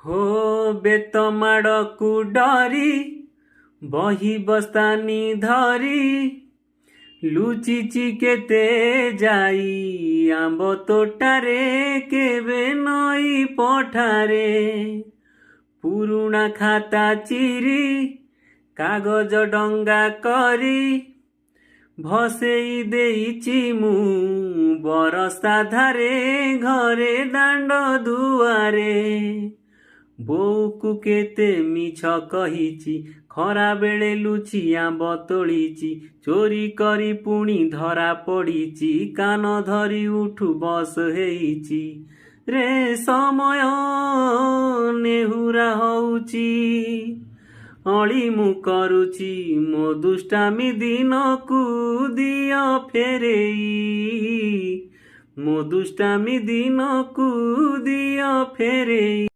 हो बेत माड़कू डरी बही बस्तानी धरी लुचिची केते जाई आंब तोटारे केबे नई पठारे पुरुणा खाता चिरी कागज डंगा करी भसेई देइची मु बरसा धारे घरे दांड दुआरे बोऊकु केते मिछ कहिची खरा बेले लुचि आंब तोळीची चोरी करी पुणी धरा पड़ीची कान धरी उठु बस हेइची रे समय नेहुरा होउची अली मु करुची मो दुष्टामी दिनकू दियो फेरेई मो दुष्टामी दिनकू दियो फेरेई।